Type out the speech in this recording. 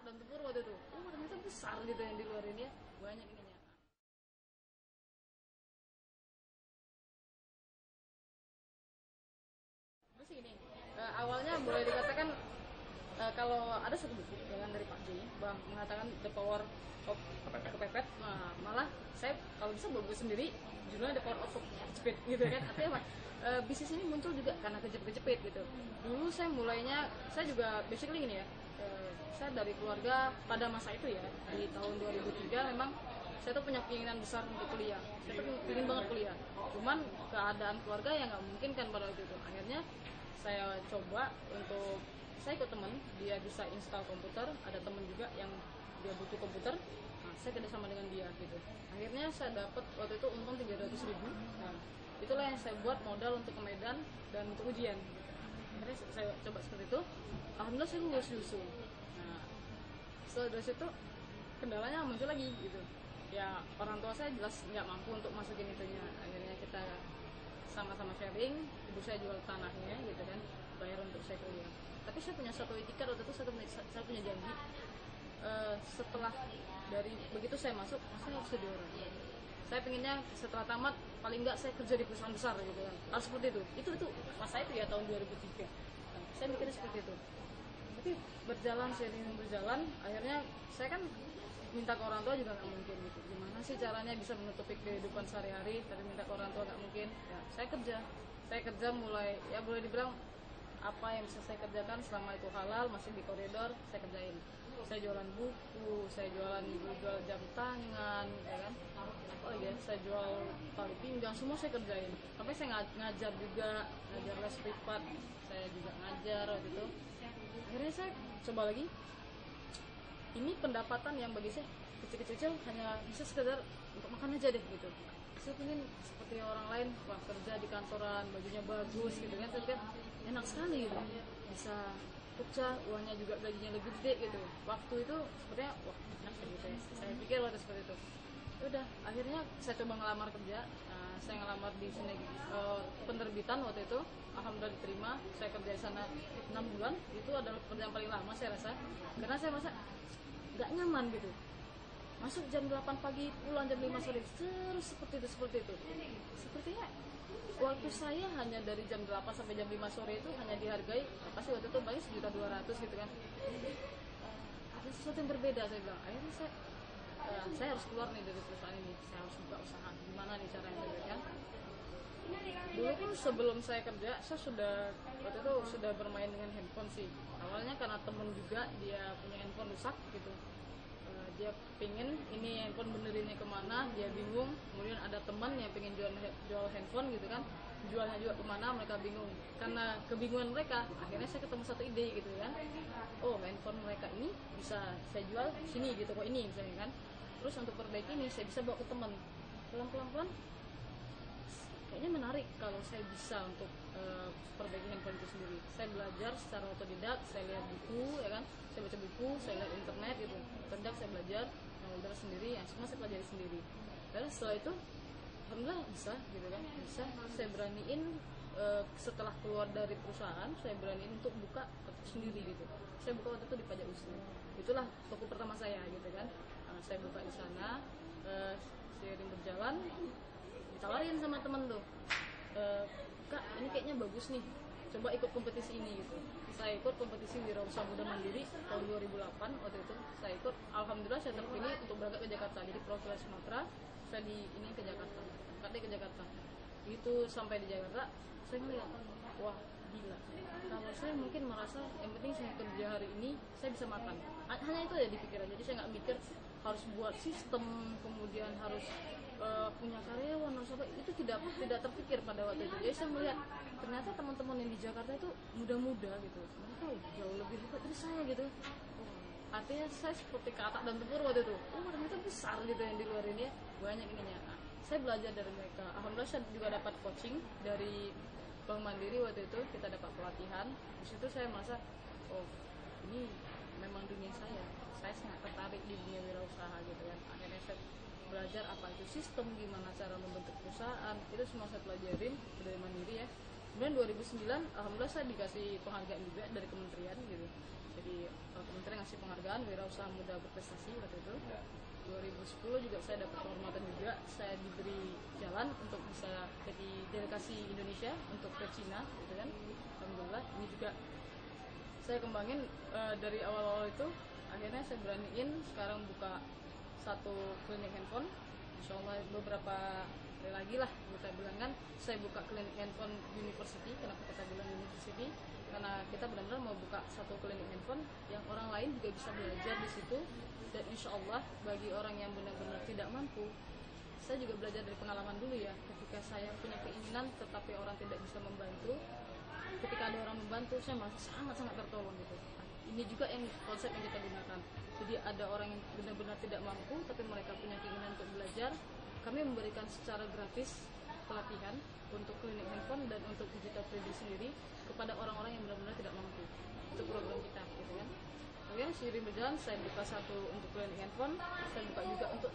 dan tempur waktu itu. Ternyata besar gitu yang di luar ini ya, banyak ininya. Terus ini awalnya boleh dikatakan kalau ada satu buku yang dari Pak J Bang mengatakan The Power of Kepepet, nah, malah saya kalau bisa bawa buku sendiri judulnya The Power of Kejepit gitu kan. Artinya apa? Bisnis ini muncul juga karena kejepit gitu. Dulu saya mulainya, saya juga basically gini ya, saya dari keluarga pada masa itu ya, di tahun 2003 memang saya tuh punya keinginan besar untuk kuliah. Saya tuh ingin banget kuliah, cuman keadaan keluarga yang nggak mungkin kan pada waktu itu. Akhirnya saya coba untuk, saya ikut teman, dia bisa install komputer, ada teman juga yang dia butuh komputer, nah, saya kerjasama dengan dia gitu. Akhirnya saya dapat waktu itu untung 300.000. Nah, itulah yang saya buat modal untuk ke Medan dan untuk ujian. Akhirnya saya coba seperti itu, alhamdulillah saya lulus justru. Nah, setelah dari situ kendalanya muncul lagi gitu. Ya orang tua saya jelas nggak mampu untuk masukin itunya. Akhirnya kita sama-sama sharing, ibu saya jual tanahnya gitu kan, bayar untuk saya kuliah. Tapi saya punya satu itikat waktu itu, saya punya janji, setelah dari begitu saya masuk, saya harus jadi orang. Saya pengennya setelah tamat paling nggak saya kerja di perusahaan besar gitu kan, harus seperti itu. Itu masa itu ya tahun 2003. Nah, saya mikirnya seperti itu. Tapi berjalan, seiring berjalan, akhirnya saya kan minta ke orang tua juga nggak mungkin gitu. Gimana sih caranya bisa menutupi kehidupan sehari-hari, tapi minta ke orang tua nggak mungkin. Ya, saya kerja mulai, ya boleh dibilang apa yang bisa saya kerjakan selama itu halal, masih di koridor, saya kerjain. Saya jualan buku, saya jual jam tangan, ya kan. Apa lagi ya, saya jual tali pinggang, semua saya kerjain. Sampai saya ngajar juga, ngajar les privat, saya juga ngajar waktu itu. Akhirnya saya coba lagi, ini pendapatan yang bagi saya kecil-kecil hanya bisa sekedar untuk makan aja deh gitu. Saya ingin seperti orang lain, wah kerja di kantoran, bajunya bagus gitu kan, saya pikir enak sekali gitu, bisa kerja, uangnya juga gajinya lebih gede gitu. Waktu itu sebenarnya wah enak gitu ya. Saya pikir waktu seperti itu. Udah, akhirnya saya coba ngelamar kerja. Nah, saya ngelamar di sini penerbitan waktu itu, alhamdulillah diterima. Saya kerja di sana 6 bulan. Itu adalah pekerjaan paling lama saya rasa, karena saya merasa nggak nyaman gitu. Masuk jam 8 pagi, pulang jam 5 sore, terus seperti itu. Sepertinya waktu saya hanya dari jam 8 sampai jam 5 sore itu hanya dihargai, pasti waktu itu paling 1.200.000 gitu kan. Ada sesuatu yang berbeda, saya bilang. Akhirnya saya harus keluar nih dari perusahaan ini, saya harus buka usaha. Gimana nih caranya kan? Dulu pun sebelum saya kerja, saya waktu itu sudah bermain dengan handphone sih. Awalnya karena temen juga, dia punya handphone rusak gitu. Dia pingin ini handphone benerinnya kemana, dia bingung. Kemudian ada teman yang pengen jual handphone gitu kan, jualnya juga kemana, mereka bingung. Karena kebingungan mereka, akhirnya saya ketemu satu ide gitu kan. Oh, handphone mereka ini bisa saya jual sini di toko ini misalnya kan. Terus untuk perbaiki ini saya bisa bawa ke teman. Pelan-pelan kayaknya menarik kalau saya bisa untuk perbaiki handphone itu sendiri. Saya belajar secara otodidak, saya lihat buku ya kan, saya baca buku, saya lihat internet gitu. Otodidak saya belajar, belajar sendiri, ya semua saya pelajari sendiri. Dan setelah itu alhamdulillah bisa gitu kan, bisa. Saya beraniin setelah keluar dari perusahaan, saya beraniin untuk buka toko sendiri gitu. Saya buka waktu itu di Pajak Usni. Itulah toko pertama saya gitu kan. Saya buka di sana, seiring berjalan ditawarin sama temen tuh, Kak ini kayaknya bagus nih, coba ikut kompetisi ini gitu. Saya ikut kompetisi Wirausaha Muda Mandiri tahun 2008 waktu itu. Saya ikut, alhamdulillah saya terpilih untuk berangkat ke Jakarta. Jadi perwakilan Sumatera, saya ini ke Jakarta, angkatnya ke Jakarta. Itu sampai di Jakarta, saya ngeliat, wah gila. Kalau saya mungkin merasa yang penting saya kerja hari ini, saya bisa makan. Hanya itu aja di pikiran. Jadi saya nggak mikir harus buat sistem, kemudian harus punya karyawan atau apa, itu tidak terpikir pada waktu itu. Jadi saya melihat ternyata teman-teman yang di Jakarta itu muda-muda gitu, mereka jauh lebih hebat dari saya gitu. Artinya saya seperti katak dan tempur waktu itu. Ternyata besar gitu yang di luar ini ya, banyak ininya. Nah, saya belajar dari mereka. Alhamdulillah saya juga dapat coaching dari Bank Mandiri waktu itu, kita dapat pelatihan. Di situ saya merasa, oh ini memang dunia saya sangat tertarik di dunia wirausaha gitu kan. Akhirnya saya belajar apa itu sistem, gimana cara membentuk perusahaan, itu semua saya pelajarin dari Mandiri ya. Kemudian 2009 alhamdulillah saya dikasih penghargaan juga dari kementerian gitu. Jadi kementerian ngasih penghargaan wirausaha muda berprestasi waktu itu. 2010 juga saya dapat kehormatan juga, saya diberi jalan untuk bisa jadi delegasi Indonesia untuk ke Cina gitu kan. Alhamdulillah ini juga saya kembangin dari awal-awal itu, akhirnya saya beraniin sekarang buka satu klinik handphone. Insya Allah beberapa hari lagi lah kita bilang kan, saya buka klinik handphone university. Kenapa kita bilang university? Karena kita benar-benar mau buka satu klinik handphone yang orang lain juga bisa belajar di situ. Dan insya Allah bagi orang yang benar-benar tidak mampu, saya juga belajar dari pengalaman dulu ya. Ketika saya punya keinginan tetapi orang tidak bisa membantu, ketika ada orang membantu saya merasa sangat-sangat tertolong gitu. Nah, ini juga yang konsep yang kita gunakan. Jadi ada orang yang benar-benar tidak mampu tapi mereka punya keinginan untuk belajar, kami memberikan secara gratis pelatihan untuk klinik handphone dan untuk digital trading sendiri kepada orang-orang yang benar-benar tidak mampu. Itu program kita gitu kan. Kemudian seiring berjalan saya buka satu untuk klinik handphone, saya buka juga untuk